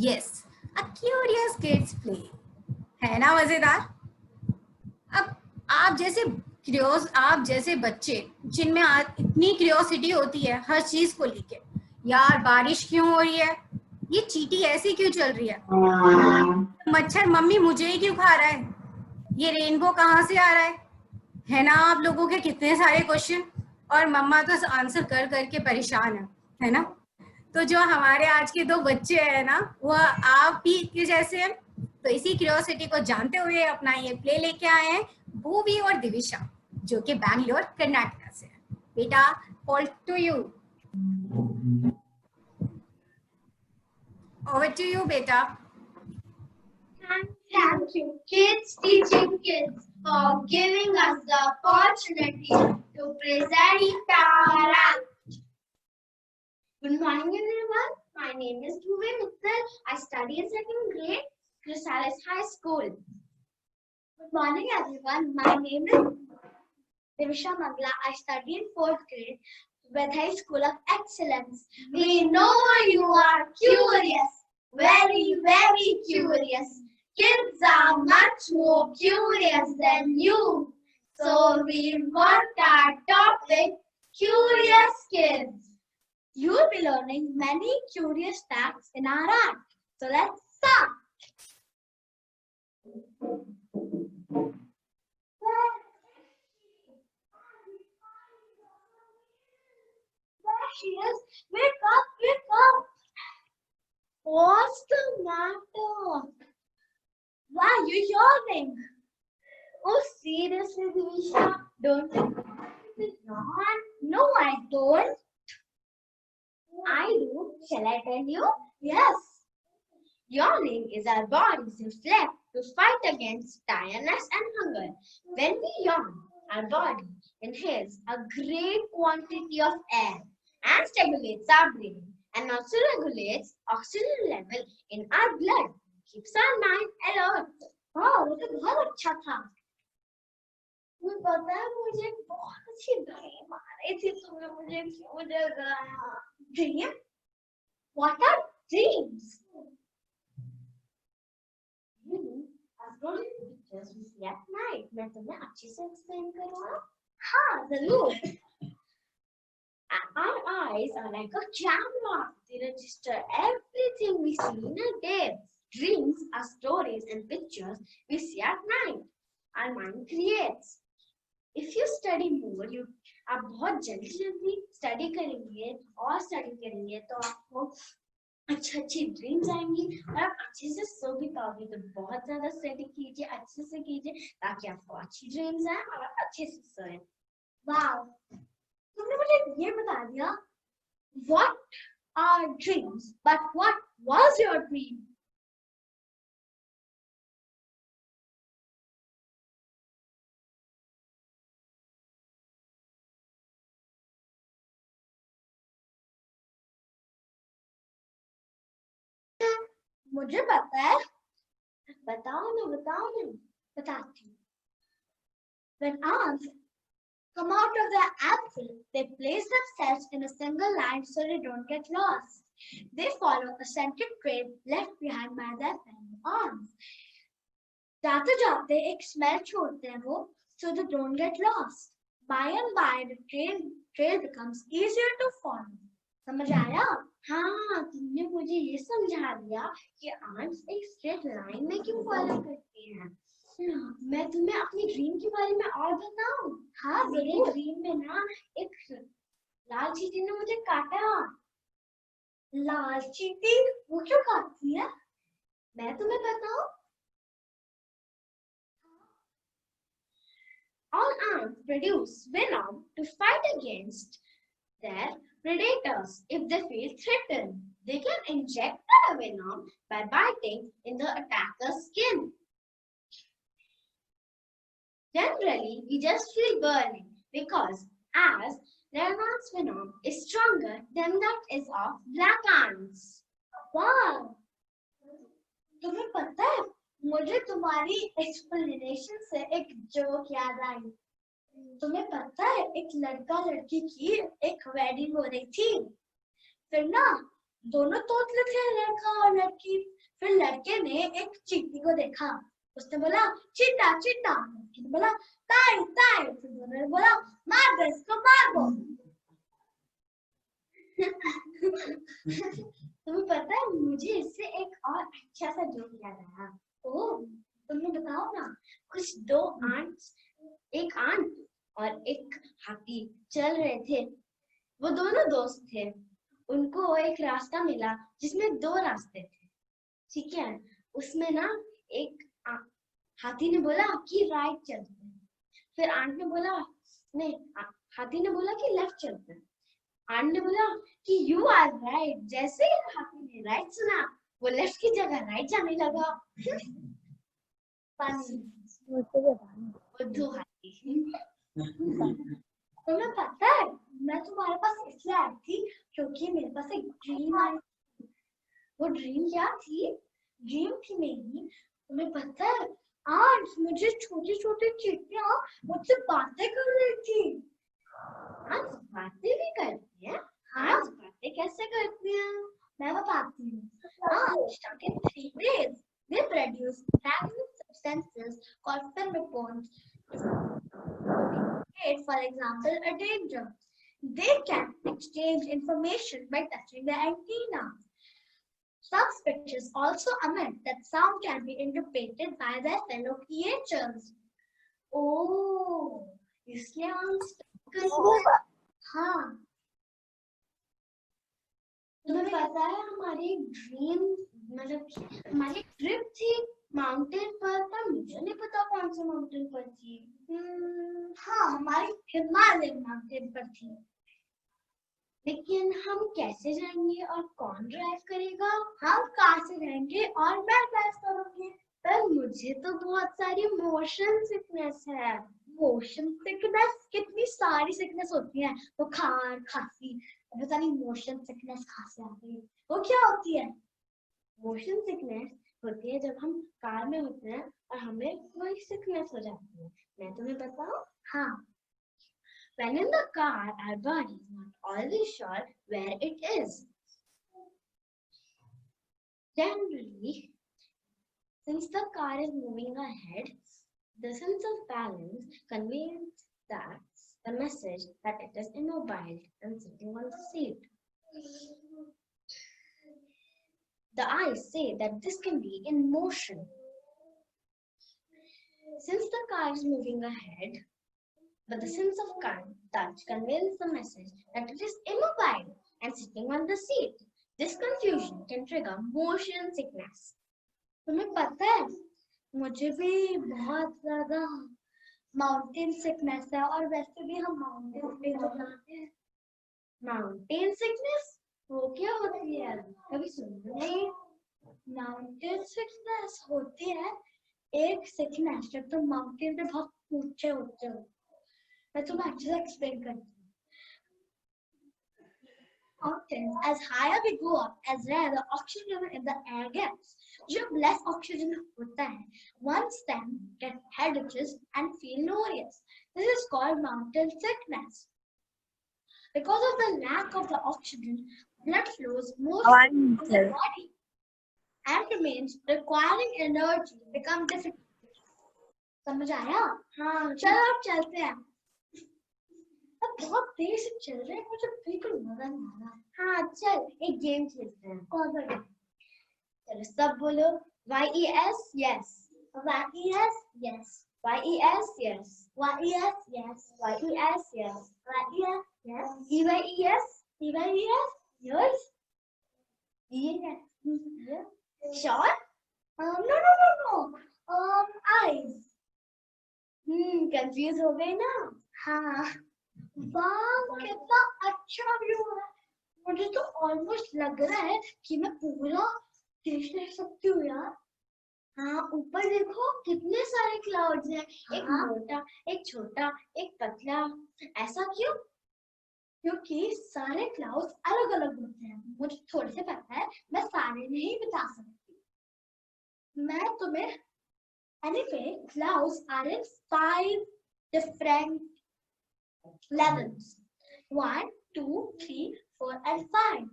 यस, अ क्यूरियस किड्स प्ले, है ना मजेदार। अब आप जैसे बच्चे जिनमें इतनी क्यूरियोसिटी होती है हर चीज को लेके, यार बारिश क्यों हो रही है, ये चींटी ऐसी क्यों चल रही है, मच्छर मम्मी मुझे ही क्यों खा रहा है, ये रेनबो कहाँ से आ रहा है ना। आप लोगों के कितने सारे क्वेश्चन, और मम्मा तो आंसर कर करके परेशान है ना। तो जो हमारे आज के 2 बच्चे हैं ना, वह आप ही के जैसे हैं। तो इसी क्यूरियोसिटी को जानते हुए अपना ये प्ले लेके आए हैं भूवी और दिविशा, जो कि बैंगलोर कर्नाटक से है। बेटा, call to you, over to you बेटा। Thank you, kids teaching kids, for giving us the opportunity to present our act. Good morning, everyone. My name is Bhuvi Mittal. I study in 2nd grade, Chrysalis High School. Good morning, everyone. My name is Divisha Mangla. I study in 4th grade, Vedhai School of Excellence. We know you are curious, very, very curious. Kids are much more curious than you. So we got our topic, Curious Kids. You will be learning many curious facts in our act. So let's start. There she is. Wake up, wake up. What's the matter? Why are you yawning? Oh, seriously, Divisha, don't you yawn? No, I don't. I do. Shall I tell you? Yes. Yawning is our body's reflex to fight against tiredness and hunger. When we yawn, our body inhales a great quantity of air and stimulates our breathing, and also regulates oxygen level in our blood. Keeps our mind alert. Wow, वो तो बहुत अच्छा था। मुझे पता है, मुझे बहुत अच्छी ड्रीम आ रही थी, तुमने मुझे क्यों जगाया? Dream? What are dreams? Astrology pictures we see at night. मैं तुम्हें अच्छे से explain करूँगा? हाँ, जरूर। Our eyes are like a camera. They register everything we see in a day. Dreams are stories and pictures we see at night. Our mind creates. If you study more, आप बहुत जल्दी study करेंगे और study करेंगे तो आपको अच्छी ड्रीम्स आएंगी और आप अच्छे से सो भी पाओगे। तो बहुत ज्यादा स्टडी कीजिए, अच्छे से कीजिए ताकि आपको अच्छी ड्रीम्स आए और आप अच्छे से सोएं। वाओ, तुमने मुझे ये बता दिया what are dreams, but what was your dream? मुझे पता है, बताओ ना बताती हूँ। When ants come out of the apple, they place themselves in a single line so they don't get lost. They follow a scented trail left behind by their fellow ants. जाते जाते एक smell छोड़ते हैं वो, so they don't get lost. By and by, the trail becomes easier to follow. समझ आया? हाँ, तुमने मुझे ये समझा दिया कि ants एक straight line में क्यों follow करते हैं। मैं तुम्हें अपनी ड्रीम के बारे में और बताऊं? हाँ, मेरे ड्रीम में ना एक लाल चींटी ने मुझे काटा। लाल चींटी वो क्यों काटती है? मैं तुम्हें बताऊं? All ants produce venom to fight against their predators. If they feel threatened, they can inject the venom by biting in the attacker's skin. Generally, we just feel burning because as red ants' venom is stronger than that is of black ants. Wow! तुम्हें पता है, मुझे तुम्हारी explanation से एक joke याद आई। तुम्हें पता है एक लड़का लड़की की एक वेडिंग हो रही थी, फिर ना दोनों तोतले थे, लड़का और लड़की। फिर लड़के ने एक चींटी को देखा, उसने बोला चींटा चींटा, लड़की ने बोला ताई ताई, फिर दोनों ने बोला मार दो इसको, मार दो। तुम्हें पता है मुझे इससे एक और अच्छा सा जोक याद आया। ओह तुमने बताओ ना, कुछ दो आंट्स, एक आंट और एक हाथी चल रहे थे। वो दोनों दोस्त थे। उनको एक रास्ता मिला जिसमें दो रास्ते थे, ठीक है। उसमें ना एक हाथी ने बोला कि राइट चलते हैं, फिर आंट ने बोला नहीं, हाथी ने बोला कि लेफ्ट चलते हैं। आंट ने बोला कि यू आर राइट। जैसे ही हाथी ने राइट सुना, वो लेफ्ट की जगह राइट जाने लगा। बुद्धू हाथी। तुम्हें पता है मैं तुम्हारे पास इसलिए आई थी क्योंकि मेरे पास एक ड्रीम आई। वो ड्रीम क्या थी? ड्रीम थी मेरी, तुम्हें पता है आज मुझे छोटी छोटी चींटियां मुझसे बातें कर रही थी। आज बातें भी करती हैं? आज बातें कैसे करती हैं मैं बताती हूँ। stuck in 3 ways. They produce fragile substances called pheromones. For example, a danger. They can exchange information by touching the antenna. Some species also admit that sound can be interpreted by their fellow creatures. Oh, इसलिए हम हाँ, तुम्हें पता है हमारी ड्रीम मतलब हमारी ट्रिप थी माउंटेन पर मुझे नहीं पता कौन से माउंटेन पर थी। हाँ, हमारी हिमालय माउंटेन पर थी। लेकिन हम कैसे जाएंगे और कौन ड्राइव करेगा? हम कार से जाएंगे और मैं ड्राइव करूंगी। पर मुझे तो बहुत सारी मोशन सिकनेस है। Motion sickness? कितनी सारी सिकनेस होती है, बुखार खांसी, पता नहीं मोशन सिकनेस खांसी आती है, वो क्या होती है? मोशन सिकनेस होती है जब हम कार में होते हैं और हमें वही सिकनेस हो जाती है। मैं तुम्हें बताऊं? हाँ, when in the car, our body is not always sure where it is. Generally, since the car is moving ahead, the sense of balance conveys that the message that it is immobile and sitting on the seat. The eyes say that this can be in motion. Since the car is moving ahead, but the sense of touch conveys the message that it is immobile and sitting on the seat. This confusion can trigger motion sickness. तुम्हें पता है मुझे भी बहुत ज्यादा माउंटेन सिकनेस है और वैसे भी हम माउंटेन पे जाते हैं। माउंटेन सिकनेस वो क्या होती है? कभी सुना नहीं? माउंटेन सिकनेस होती है एक सिकनेस जब तुम माउंटेन पे बहुत ऊंचे होते हो। मैं तुम्हें अच्छे से एक्सप्लेन करती हूँ। Mountains, as higher we go up, as rare the oxygen level in the air gets. जब less oxygen होता है, one's stem get head itches and feel nauseous. This is called mountain sickness. Because of the lack of the oxygen, blood flows more in the body and remains requiring energy become difficult. समझ आया? हाँ, चलो अब चलते हैं। अब बहुत देर से चल रहे हैं, मुझे बिल्कुल मजा नहीं आ रहा। हाँ चल एक गेम खेलते हैं। कौन सा गेम? चलो सब बोलो YES yes, YES yes, YES yes, YES yes, YES yes, YES yes, EYES, EYES yours, yes, sure? No. Eyes. Confused हो गए ना? हाँ। वाह कितना अच्छा व्यू है। मुझे तो ऑलमोस्ट लग रहा है कि मैं पूरा देश देख सकती हूँ यार। हाँ ऊपर देखो कितने सारे क्लाउड्स हैं, एक मोटा, एक छोटा, एक पतला। ऐसा क्यों? क्योंकि सारे क्लाउड्स अलग अलग होते हैं। मुझे थोड़े से पता है, मैं सारे नहीं बता सकती। मैं तुम्हें anyway, clouds are in 5 different levels. 1, 2, 3, 4 and 5.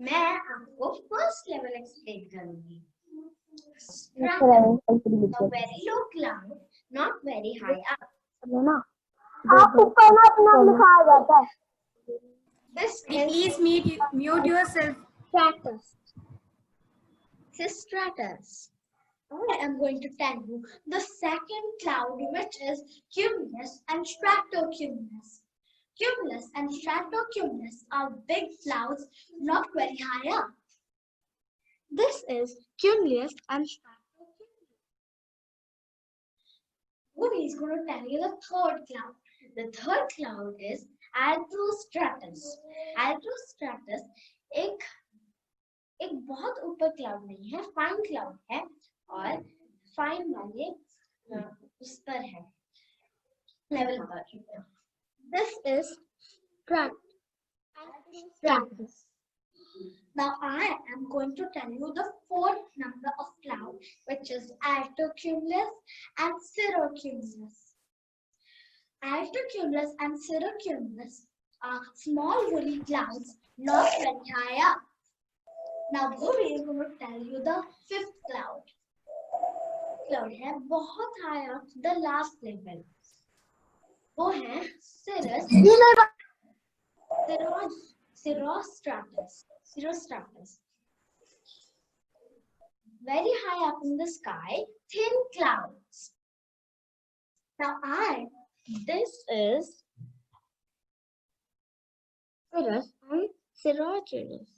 मैं आपको फर्स्ट लेवल एक्सप्लेन करूंगी. Stratus, a very low cloud, not very high up. This is Please mute yourself. stratus. This is stratus. I am going to tell you the second cloud, which is cumulus and stratocumulus. Cumulus and stratocumulus are big clouds, not very high up. This is cumulus and stratocumulus. Bhuvi is going to tell you the third cloud. The third cloud is altostratus. Altostratus एक बहुत ऊपर क्लाउड नहीं है, फाइन क्लाउड है और फाइन वाले उस पर है, लेवल पर. This is stratus. Now I am going to tell you the fourth number of cloud, which is altocumulus and cirrocumulus. Altocumulus and cirrocumulus are small woolly clouds, not very high up. Now Bhuvi is going to tell you the fifth cloud. Cloud है बहुत high up, the last level. वो है cirrostratus. Very high up in the sky, thin clouds. Now this is cirrus and cirrostratus.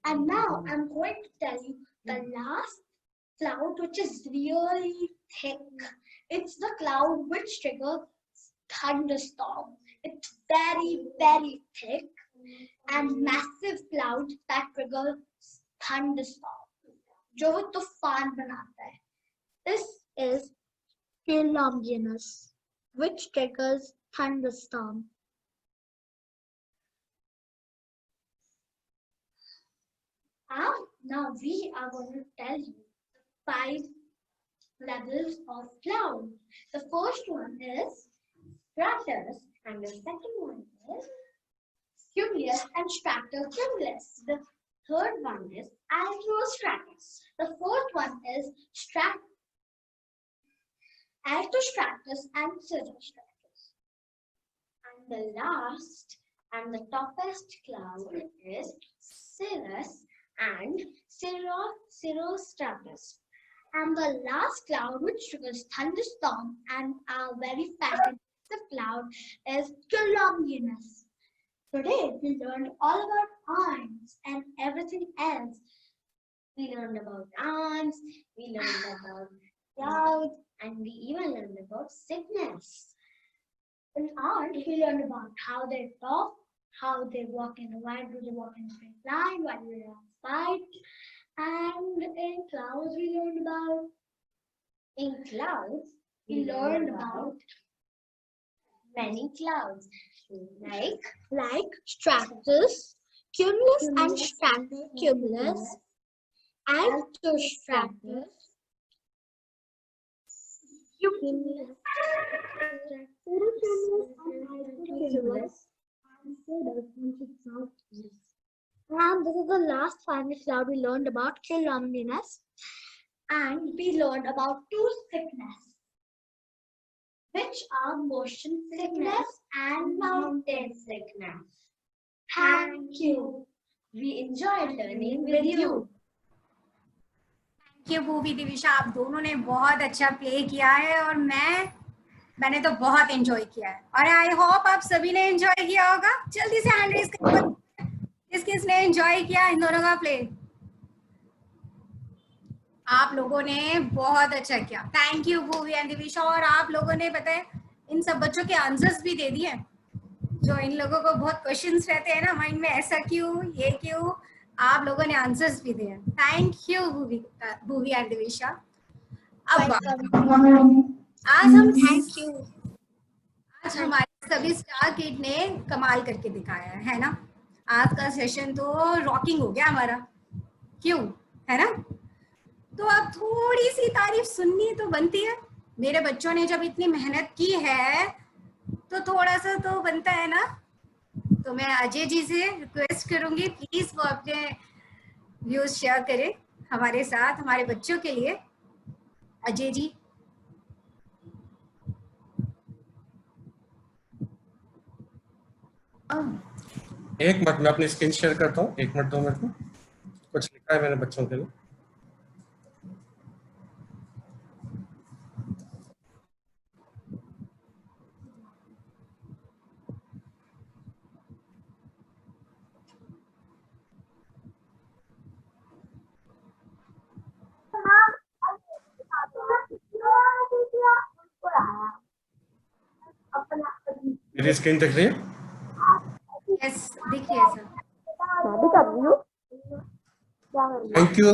And now I'm going to tell you the last cloud, which is really thick. It's the cloud which triggers thunderstorm. It's very, very thick and massive cloud that triggers thunderstorm. जो वो तूफान बनाता है. This is cumulus, which triggers thunderstorm. Now we are going to tell you 5 levels of cloud. The first one is stratus, and the second one is cumulus and stratocumulus. The third one is altostratus. The fourth one is altostratus and cirrostratus. And the last and the toppest cloud is cirrus and cirrostratus. And the last cloud, which triggers thunderstorm and a very fast cloud, is cumulus. Today we learned all about ants and everything else. We learned about ants, we learned about clouds, and we even learned about sickness. In ants, we learned about how they talk, how they walk in, why do they walk in a straight line, why do they have spikes, and in clouds we learned about many clouds like stratus, cumulus and stratocumulus, altostratus, cumulus, cirrocumulus, and this is the last final cloud we learned about, cumulus, and we learned about 2 sickness, which are motion sickness and mountain sickness. Thank you. We enjoyed learning with you. Thank you Bhuvi, Divisha, आप दोनों ने बहुत अच्छा प्ले किया है और मैंने तो बहुत एंजॉय किया है और आई होप आप सभी ने एंजॉय किया होगा. जल्दी से हैंड रेज करो किसने एंजॉय किया इन दोनों का प्ले. आप लोगों ने बहुत अच्छा किया. Thank you Bhuvi and Divisha. और आप लोगों ने पता है इन सब बच्चों के आंसर्स भी दे दिए. जो इन लोगों को बहुत क्वेश्चंस रहते हैं ना माइंड में, ऐसा क्यों, ये क्यों, आप लोगों ने आंसर्स भी दिए. Thank you Bhuvi and Divisha. अब आज हम थैंक यू. आज हमारे सभी स्टार किड ने कमाल करके दिखाया है ना. आज का सेशन तो रॉकिंग हो गया हमारा, क्यों, है ना. तो अब थोड़ी सी तारीफ सुननी तो बनती है. मेरे बच्चों ने जब इतनी मेहनत की है तो थोड़ा सा तो बनता है ना। तो मैं अजय जी से रिक्वेस्ट करूंगी, प्लीज वो अपने व्यूज शेयर करें हमारे साथ, हमारे बच्चों के लिए। अजय जी। एक मिनट, मैं अपनी स्क्रीन शेयर करता हूँ, 1 मिनट 2 मिनट में। कुछ लिखा है मैंने बच्चों के लिए। मेरी स्क्रीन दिख रही है? यस, देखिए सर। Thank you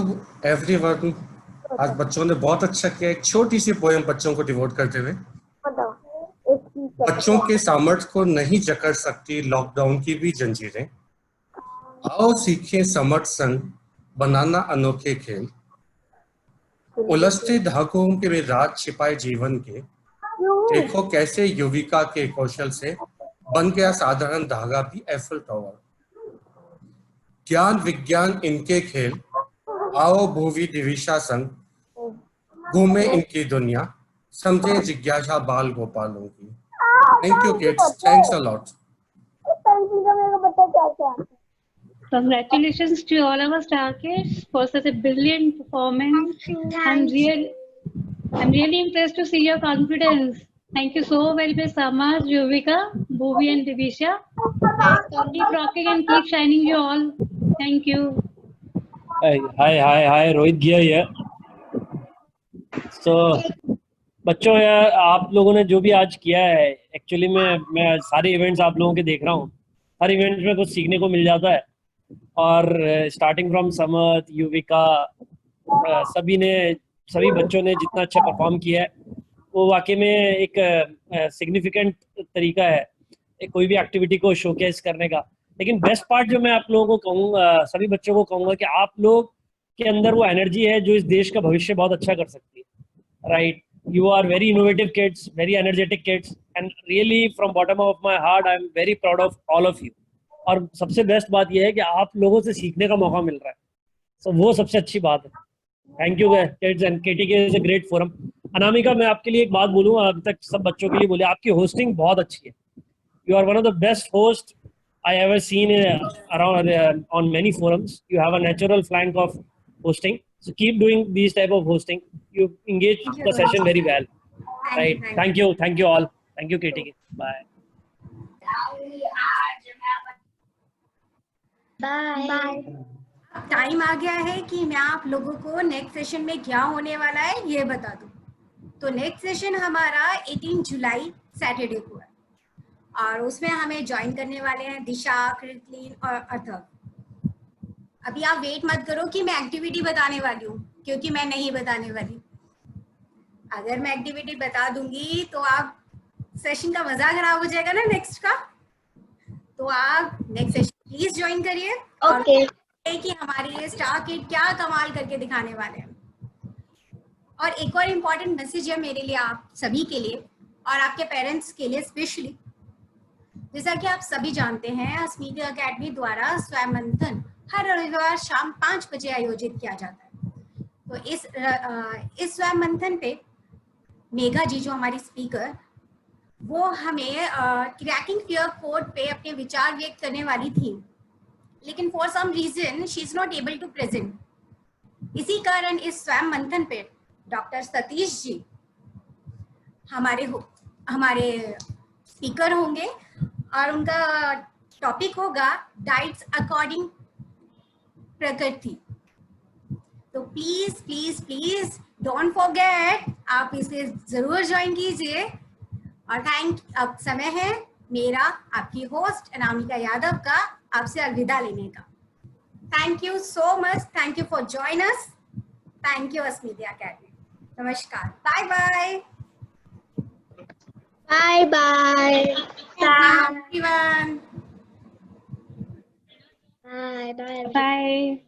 everyone. आज बच्चों ने बहुत अच्छा किया। एक छोटी सी पोएम बच्चों को डिवोट करते हुए। बच्चों के सामर्थ्य को नहीं जकड़ सकती लॉकडाउन की भी जंजीरें। आओ सीखें समर्थ संग बनाना अनोखे खेल। उलझते धागों के में राज छिपाए जीवन के। देखो कैसे युविका के कौशल से बन गया साधारण धागा भी एफिल टावर। ज्ञान विज्ञान इनके खेल। आओ भूवि दिविशा संग घूमे इनकी दुनिया। समझे जिज्ञासा बाल गोपालों की। Thank you kids, thanks a lot. Congratulations to all of us star kids for such a brilliant performance. I'm really impressed to see your confidence. Thank you so very much, Samaj, Jovika, Bhuvi, and Divisha. Keep rocking and keep shining, you all. Thank you. Hi, Rohit गिया here. So, बच्चों यार, आप लोगों ने जो भी आज किया है, एक्चुअली मैं सारे इवेंट्स आप लोगों के देख रहा हूँ। हर इवेंट में कुछ सीखने को मिल जाता है। और स्टार्टिंग फ्रॉम समर्थ, युविका, सभी बच्चों ने जितना अच्छा परफॉर्म किया है वो वाकई में एक सिग्निफिकेंट तरीका है कोई भी एक्टिविटी को शोकेस करने का। लेकिन बेस्ट पार्ट जो मैं आप लोगों को कहूँगा, सभी बच्चों को कहूँगा कि आप लोग के अंदर वो एनर्जी है जो इस देश का भविष्य बहुत अच्छा कर सकती है। Right, you are very innovative kids, very energetic kids, and really from bottom of my heart I am very proud of all of you. और सबसे बेस्ट बात यह है कि आप लोगों से सीखने का मौका मिल रहा है, so वो सबसे अच्छी बात है। Thank you kids and KTK is a great forum. Anamika, मैं आपके लिए एक बात बोलूँ, अभी तक सब बच्चों के लिए बोले, आपकी होस्टिंग बहुत अच्छी है। You are one of the best host I ever seen around on many forums. You have a natural flank of hosting, so keep doing these type of hosting. You engage the session very well. Right, thank you all. Thank you KTK. Bye. अब टाइम आ गया है कि मैं आप लोगों को नेक्स्ट सेशन में क्या होने वाला है ये बता दूं। तो नेक्स्ट सेशन हमारा 18 जुलाई सैटरडे को है और उसमें हमें ज्वाइन करने वाले हैं दिशा, कृतलीन और अथर्व। अभी आप वेट मत करो कि मैं एक्टिविटी बताने वाली हूँ, क्योंकि मैं नहीं बताने वाली। अगर मैं एक्टिविटी बता दूंगी तो आप सेशन का मजा खराब हो जाएगा ना नेक्स्ट का। तो आप नेक्स्ट सेशन प्लीज ज्वाइन करिए। ओके। कि हमारे ये स्टार किड क्या कमाल करके दिखाने वाले हैं। और एक और इम्पोर्टेंट मैसेज है मेरे लिए, आप सभी के लिए और आपके पेरेंट्स के लिए स्पेशली। जैसा कि आप सभी जानते हैं, अस्मिता अकेडमी द्वारा स्वयं मंथन हर रविवार शाम 5 बजे आयोजित किया जाता है। तो इस स्वयं मंथन पे मेघा जी जो हमारी स्पीकर, वो हमें क्रैकिंग फियर कोड पे अपने विचार व्यक्त करने वाली थी, लेकिन for some reason she is not able to present. इसी कारण इस स्वयं मंथन पे डॉक्टर सतीश जी हमारे स्पीकर होंगे और उनका टॉपिक होगा डाइट्स अकॉर्डिंग प्रकृति। तो please please please don't forget, आप इसे जरूर ज्वाइन कीजिए। और अब समय है मेरा, आपकी होस्ट अनामिका यादव का, आपसे अलविदा लेने का। Thank you so much, thank you for join us, thank you Asmita academy. नमस्कार, bye bye. Bye bye. Everyone. Bye bye. Bye.